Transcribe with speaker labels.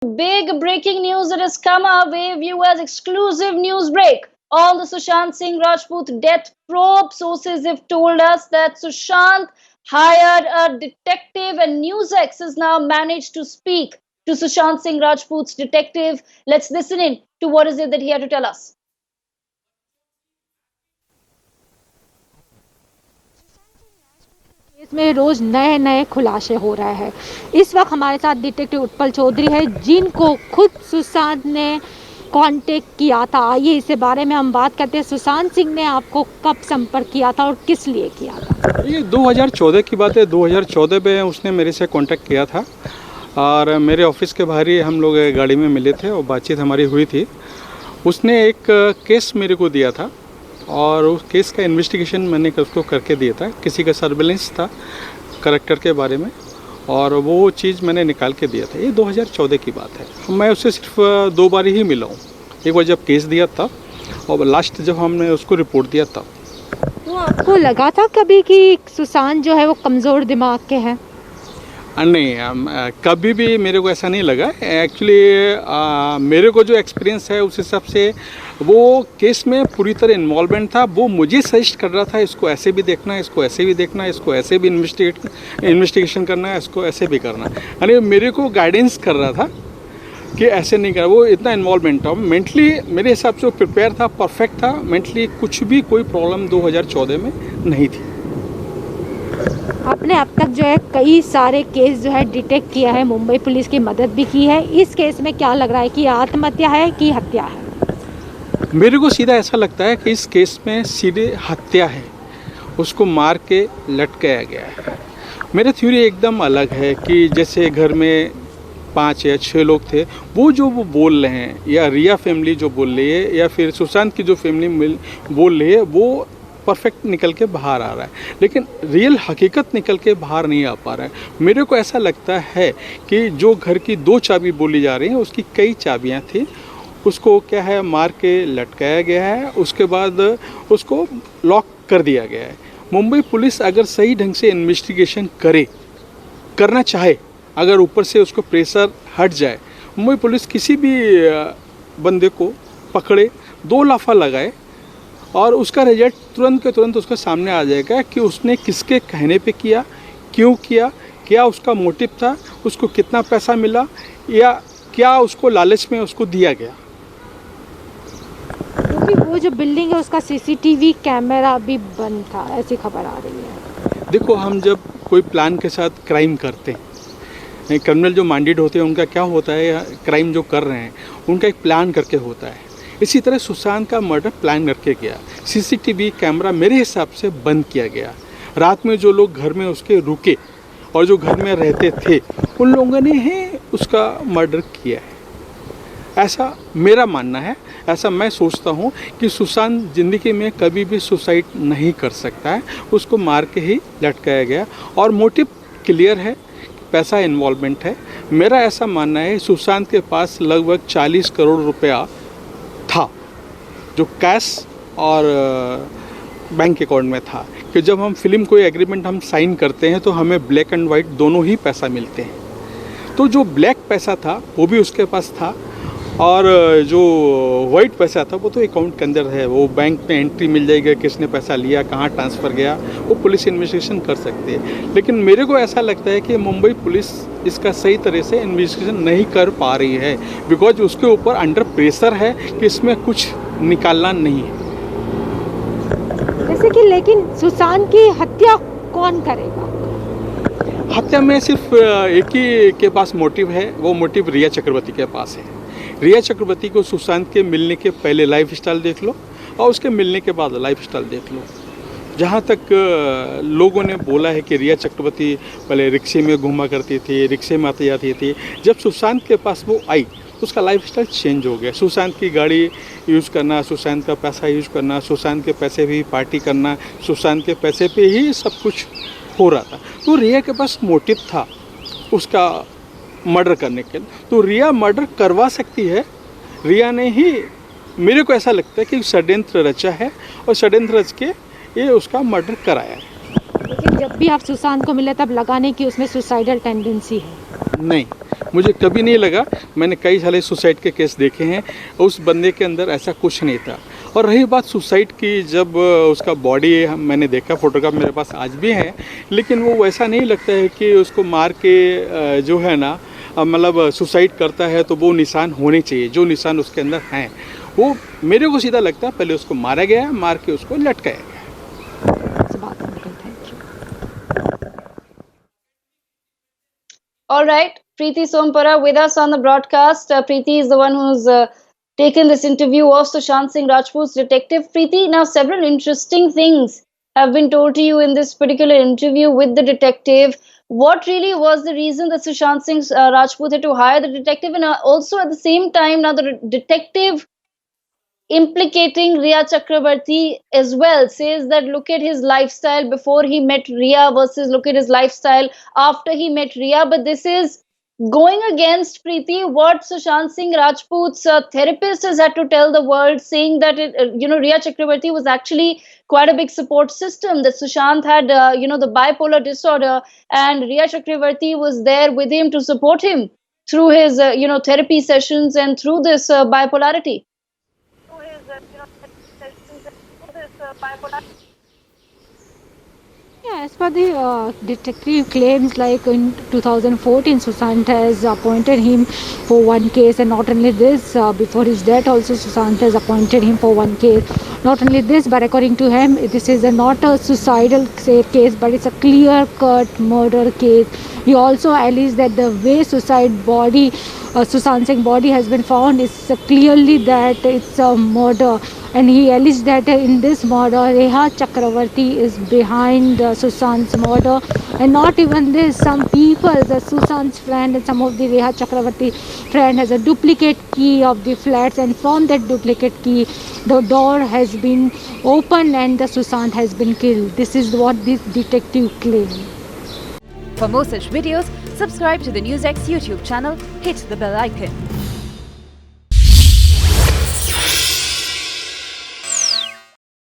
Speaker 1: Big breaking news that has come our way, viewers. Exclusive news break on the Sushant Singh Rajput death probe. Sources have told us that Sushant hired a detective, and NewsX has now managed to speak to Sushant Singh Rajput's detective. Let's listen in to what is it that he had to tell us.
Speaker 2: इसमें रोज नए नए खुलासे हो रहे हैं। इस वक्त हमारे साथ डिटेक्टिव उत्पल चौधरी है, जिनको खुद सुशांत ने कांटेक्ट किया था। आइए इसके बारे में हम बात करते हैं। सुशांत सिंह ने आपको कब संपर्क किया था और किस लिए किया था?
Speaker 3: ये 2014 की बात है। 2014 में उसने मेरे से कांटेक्ट किया था और मेरे ऑफिस के बाहर ही हम लोग गाड़ी में मिले थे और बातचीत हमारी हुई थी। उसने एक केस मेरे को दिया था और उस केस का इन्वेस्टिगेशन मैंने उसको करके दिया था। किसी का सर्वेलेंस था करैक्टर के बारे में और वो चीज़ मैंने निकाल के दिया था। ये 2014 की बात है। मैं उससे सिर्फ 2 बार ही मिला हूँ। एक बार जब केस दिया था और लास्ट जब हमने उसको रिपोर्ट दिया था।
Speaker 2: तो आपको लगा था कभी कि सुशांत जो है वो कमज़ोर दिमाग के हैं?
Speaker 3: नहीं, कभी भी मेरे को ऐसा नहीं लगा। एक्चुअली मेरे को जो एक्सपीरियंस है उस हिसाब से वो केस में पूरी तरह इन्वॉल्वमेंट था। वो मुझे सजेस्ट कर रहा था, इसको ऐसे भी देखना है, इसको ऐसे भी देखना है, इसको ऐसे भी इन्वेस्टिगेशन करना है, इसको ऐसे भी करना है। यानी मेरे को गाइडेंस कर रहा था कि ऐसे नहीं करना। वो इतना इन्वॉल्वमेंट था। मेंटली मेरे हिसाब से वो प्रिपेयर था, परफेक्ट था। मेंटली कुछ भी कोई प्रॉब्लम 2014 में नहीं थी।
Speaker 2: आपने अब तक जो है कई सारे केस जो है डिटेक्ट किया है, मुंबई पुलिस की मदद भी की है। इस केस में क्या लग रहा है कि आत्महत्या है कि हत्या है?
Speaker 3: मेरे को सीधा ऐसा लगता है कि इस केस में सीधे हत्या है। उसको मार के लटकाया गया है। मेरा थ्योरी एकदम अलग है कि जैसे घर में 5 या 6 लोग थे, वो बोल रहे हैं, या रिया फैमिली जो बोल रही है, या फिर सुशांत की जो फैमिली बोल रही है, वो परफेक्ट निकल के बाहर आ रहा है, लेकिन रियल हकीकत निकल के बाहर नहीं आ पा रहा है। मेरे को ऐसा लगता है कि जो घर की 2 चाबी बोली जा रही हैं, उसकी कई चाबियां थी। उसको क्या है, मार के लटकाया गया है। उसके बाद उसको लॉक कर दिया गया है। मुंबई पुलिस अगर सही ढंग से इन्वेस्टिगेशन करना चाहे, अगर ऊपर से उसको प्रेशर हट जाए, मुंबई पुलिस किसी भी बंदे को पकड़े, 2 लाफा लगाए और उसका रिजल्ट तुरंत के तुरंत उसके सामने आ जाएगा कि उसने किसके कहने पे किया, क्यों किया, क्या उसका मोटिव था, उसको कितना पैसा मिला, या क्या उसको लालच में उसको दिया गया।
Speaker 2: क्योंकि वो जो बिल्डिंग है उसका सीसीटीवी कैमरा भी बंद था, ऐसी खबर आ रही है।
Speaker 3: देखो, हम जब कोई प्लान के साथ क्राइम करते हैं, क्रिमिनल जो माइंडेड होते हैं उनका क्या होता है, क्राइम जो कर रहे हैं उनका एक प्लान करके होता है। इसी तरह सुशांत का मर्डर प्लान करके गया। सीसीटीवी कैमरा मेरे हिसाब से बंद किया गया। रात में जो लोग घर में उसके रुके और जो घर में रहते थे, उन लोगों ने ही उसका मर्डर किया है, ऐसा मेरा मानना है। ऐसा मैं सोचता हूँ कि सुशांत ज़िंदगी में कभी भी सुसाइड नहीं कर सकता है। उसको मार के ही लटकाया गया और मोटिव क्लियर है, पैसा इन्वॉल्वमेंट है। मेरा ऐसा मानना है सुशांत के पास लगभग 40 करोड़ रुपया था, जो कैश और बैंक अकाउंट में था। कि जब हम फिल्म कोई एग्रीमेंट हम साइन करते हैं तो हमें ब्लैक एंड वाइट दोनों ही पैसा मिलते हैं। तो जो ब्लैक पैसा था वो भी उसके पास था और जो वाइट पैसा था वो तो अकाउंट के अंदर है। वो बैंक में एंट्री मिल जाएगी, किसने पैसा लिया, कहाँ ट्रांसफ़र गया, वो पुलिस इन्वेस्टिगेशन कर सकती है। लेकिन मेरे को ऐसा लगता है कि मुंबई पुलिस इसका सही तरह से इन्वेस्टिगेशन नहीं कर पा रही है, बिकॉज उसके ऊपर अंडर प्रेशर है कि इसमें कुछ निकालना नहीं है।
Speaker 2: जैसे कि लेकिन सुशांत की हत्या कौन करेगा?
Speaker 3: हत्या में सिर्फ एक ही के पास मोटिव है, वो मोटिव रिया चक्रवर्ती के पास है। रिया चक्रवर्ती को सुशांत के मिलने के पहले लाइफ स्टाइल देख लो और उसके मिलने के बाद लाइफ स्टाइल देख लो। जहाँ तक लोगों ने बोला है कि रिया चक्रवर्ती पहले रिक्शे में घूमा करती थी, रिक्शे में आती जाती थी। जब सुशांत के पास वो आई, उसका लाइफ स्टाइल चेंज हो गया। सुशांत की गाड़ी यूज़ करना, सुशांत का पैसा यूज़ करना, सुशांत के पैसे भी पार्टी करना, सुशांत के पैसे पे ही सब कुछ हो रहा था। तो रिया के पास मोटिव था उसका मर्डर करने के लिए, तो रिया मर्डर करवा सकती है। रिया ने ही, मेरे को ऐसा लगता है कि षड्यंत्र रचा है और षड्यंत्र रच के ये उसका मर्डर कराया है।
Speaker 2: लेकिन जब भी आप सुशांत को मिले तब लगाने की उसमें सुसाइडल टेंडेंसी है?
Speaker 3: नहीं, मुझे कभी नहीं लगा, मैंने कई सारे सुसाइड के केस देखे हैं, उस बंदे के अंदर ऐसा कुछ नहीं था। और रही बात सुसाइड की, जब उसका बॉडी मैंने देखा, फोटोग्राफ मेरे पास आज भी है, लेकिन वो वैसा नहीं लगता है कि उसको मार के जो है ना मतलब सुसाइड करता है तो वो निशान होने चाहिए, जो निशान उसके अंदर हैं वो मेरे को सीधा लगता है पहले उसको मारा गया है, मार के उसको लटकाया गया।
Speaker 1: All right, Preeti Sompara with us on the broadcast. Preeti is the one who's taken this interview of Sushant Singh Rajput's detective. Preeti, now several interesting things have been told to you in this particular interview with the detective. What really was the reason that Sushant Singh Rajput had to hire the detective, and also at the same time, now the detective implicating Riya Chakrabarti as well says that look at his lifestyle before he met Riya versus look at his lifestyle after he met Riya. But this is going against, Preeti, what Sushant Singh Rajput's therapist has had to tell the world, saying that Riya Chakrabarti was actually quite a big support system, that Sushant had the bipolar disorder, and Riya Chakrabarti was there with him to support him through his therapy sessions and through this bipolarity.
Speaker 2: Yeah, as per the detective claims, like in 2014, Sushant has appointed him for one case, and not only this, before his death also Sushant has appointed him for one case. Not only this, but according to him, this is not a suicidal case, but it's a clear-cut murder case. He also alleged that the way Sushant Singh body has been found is clearly that it's a murder. And he alleged that in this murder, Riya Chakrabarti is behind Sushant's murder. And not even this, some people, the Sushant's friend and some of the Riya Chakrabarti friend has a duplicate key of the flats, and from that duplicate key, the door has been opened and the Sushant has been killed. This is what this detective claims.
Speaker 4: For more such videos, subscribe to the NewsX YouTube channel, hit the bell icon.